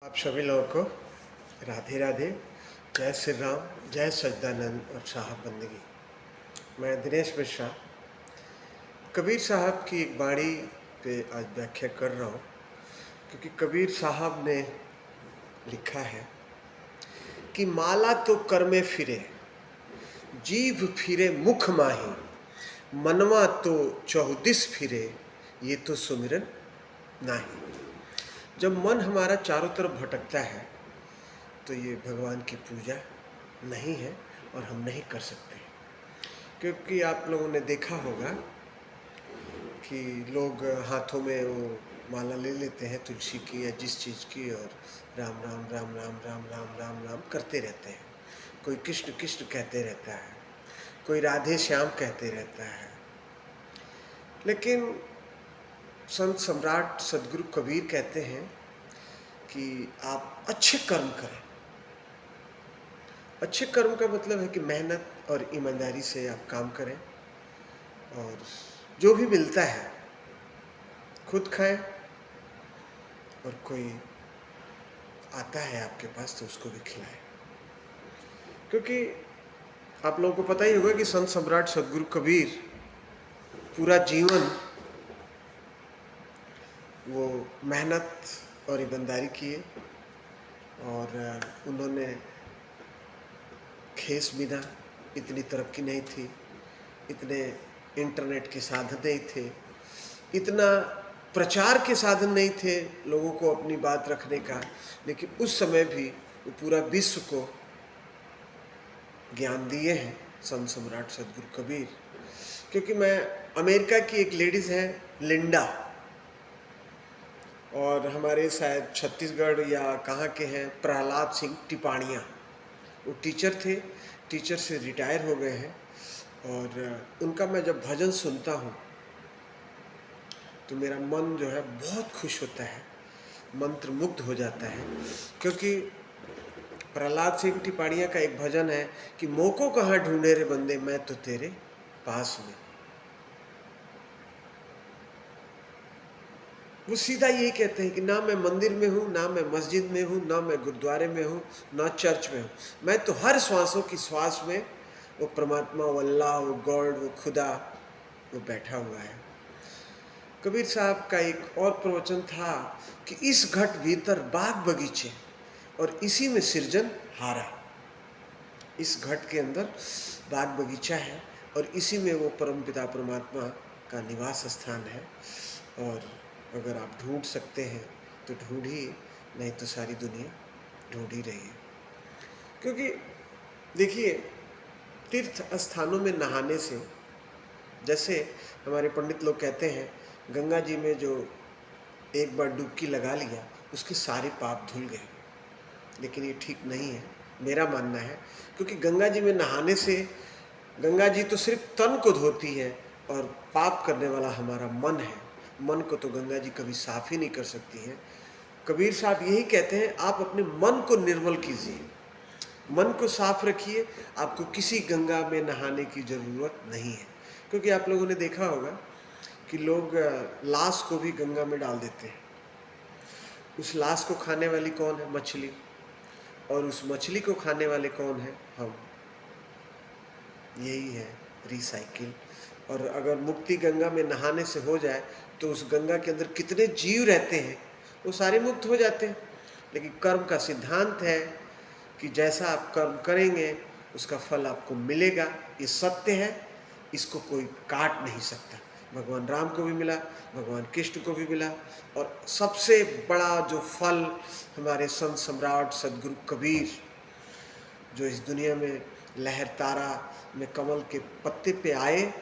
आप सभी लोगों को राधे राधे। जय श्री राम, जय सच्चिदानंद और साहब बंदगी। मैं दिनेश मिश्रा कबीर साहब की एक बाणी पे आज व्याख्या कर रहा हूँ, क्योंकि कबीर साहब ने लिखा है कि माला तो कर में फिरे, जीभ फिरे मुख माही, मनवा तो चौदिस फिरे, ये तो सुमिरन नाही। जब मन हमारा चारों तरफ भटकता है तो ये भगवान की पूजा नहीं है और हम नहीं कर सकते, क्योंकि आप लोगों ने देखा होगा कि लोग हाथों में वो माला ले लेते हैं तुलसी की या जिस चीज़ की, और राम राम राम राम राम राम राम राम करते रहते हैं। कोई कृष्ण कृष्ण कहते रहता है, कोई राधे श्याम कहते रहता है। लेकिन संत सम्राट सदगुरु कबीर कहते हैं कि आप अच्छे कर्म करें। अच्छे कर्म का मतलब है कि मेहनत और ईमानदारी से आप काम करें, और जो भी मिलता है खुद खाएं, और कोई आता है आपके पास तो उसको भी खिलाएं। क्योंकि आप लोगों को पता ही होगा कि संत सम्राट सदगुरु कबीर पूरा जीवन वो मेहनत और ईमानदारी किए, और उन्होंने खेस बिना, इतनी तरक्की नहीं थी, इतने इंटरनेट के साधन नहीं थे, इतना प्रचार के साधन नहीं थे लोगों को अपनी बात रखने का, लेकिन उस समय भी वो पूरा विश्व को ज्ञान दिए हैं संत सम्राट सदगुरु कबीर। क्योंकि मैं अमेरिका की एक लेडीज़ है लिंडा, और हमारे शायद छत्तीसगढ़ या कहाँ के हैं प्रहलाद सिंह टिपाणिया, वो टीचर थे, टीचर से रिटायर हो गए हैं। और उनका मैं जब भजन सुनता हूँ तो मेरा मन जो है बहुत खुश होता है, मंत्र मुग्ध हो जाता है। क्योंकि प्रहलाद सिंह टिपाणिया का एक भजन है कि मोको कहाँ ढूंढे रे बंदे, मैं तो तेरे पास में। वो सीधा यही कहते हैं कि ना मैं मंदिर में हूँ, ना मैं मस्जिद में हूँ, ना मैं गुरुद्वारे में हूँ, ना चर्च में हूँ, मैं तो हर श्वासों की श्वास में वो परमात्मा, वो अल्लाह, वो गॉड, वो खुदा वो बैठा हुआ है। कबीर साहब का एक और प्रवचन था कि इस घट भीतर बाग बगीचे और इसी में सृजन हारा। इस घट के अंदर बाग बगीचा है और इसी में वो परमपिता परमात्मा का निवास स्थान है। और अगर आप ढूंढ सकते हैं तो ढूंढिए, नहीं तो सारी दुनिया ढूंढ ही रही है। क्योंकि देखिए, तीर्थ स्थानों में नहाने से, जैसे हमारे पंडित लोग कहते हैं, गंगा जी में जो एक बार डुबकी लगा लिया उसके सारे पाप धुल गए, लेकिन ये ठीक नहीं है, मेरा मानना है। क्योंकि गंगा जी में नहाने से गंगा जी तो सिर्फ तन को धोती है, और पाप करने वाला हमारा मन है। मन को तो गंगा जी कभी साफ ही नहीं कर सकती हैं। कबीर साहब यही कहते हैं, आप अपने मन को निर्मल कीजिए, मन को साफ रखिए, आपको किसी गंगा में नहाने की ज़रूरत नहीं है। क्योंकि आप लोगों ने देखा होगा कि लोग लाश को भी गंगा में डाल देते हैं। उस लाश को खाने वाली कौन है? मछली। और उस मछली को खाने वाले कौन है? हम। यही है रिसाइकिल। और अगर मुक्ति गंगा में नहाने से हो जाए तो उस गंगा के अंदर कितने जीव रहते हैं वो सारे मुक्त हो जाते हैं। लेकिन कर्म का सिद्धांत है कि जैसा आप कर्म करेंगे उसका फल आपको मिलेगा, ये सत्य है, इसको कोई काट नहीं सकता। भगवान राम को भी मिला, भगवान कृष्ण को भी मिला, और सबसे बड़ा जो फल हमारे संत सम्राट सदगुरु कबीर, जो इस दुनिया में लहर तारा में कमल के पत्ते पे आए,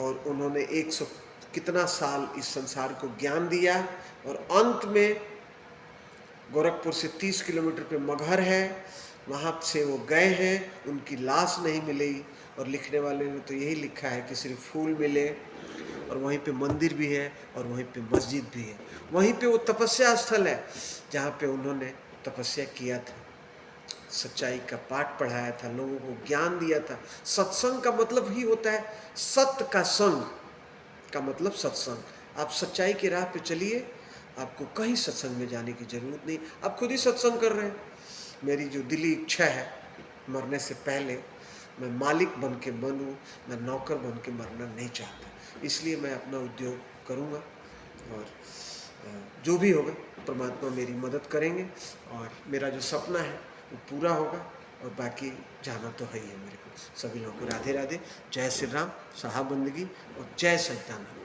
और उन्होंने 100 कितना साल इस संसार को ज्ञान दिया, और अंत में गोरखपुर से 30 किलोमीटर पे मगहर है, वहाँ से वो गए हैं, उनकी लाश नहीं मिली। और लिखने वाले ने तो यही लिखा है कि सिर्फ फूल मिले, और वहीं पे मंदिर भी है और वहीं पे मस्जिद भी है। वहीं पे वो तपस्या स्थल है जहाँ पे उन्होंने तपस्या किया था, सच्चाई का पाठ पढ़ाया था, लोगों को ज्ञान दिया था। सत्संग का मतलब ही होता है सत्य का संग, का मतलब सत्संग। आप सच्चाई की राह पे चलिए आपको कहीं सत्संग में जाने की ज़रूरत नहीं, आप खुद ही सत्संग कर रहे हैं। मेरी जो दिली इच्छा है, मरने से पहले मैं मालिक बन के बनूँ, मैं नौकर बन के मरना नहीं चाहता। इसलिए मैं अपना उद्योग करूँगा और जो भी होगा परमात्मा मेरी मदद करेंगे और मेरा जो सपना है वो पूरा होगा और बाकी जाना तो है ही है मेरे को। सभी लोगों को राधे राधे, जय श्री राम, साहा बंदगी और जय सच्चिदानंद।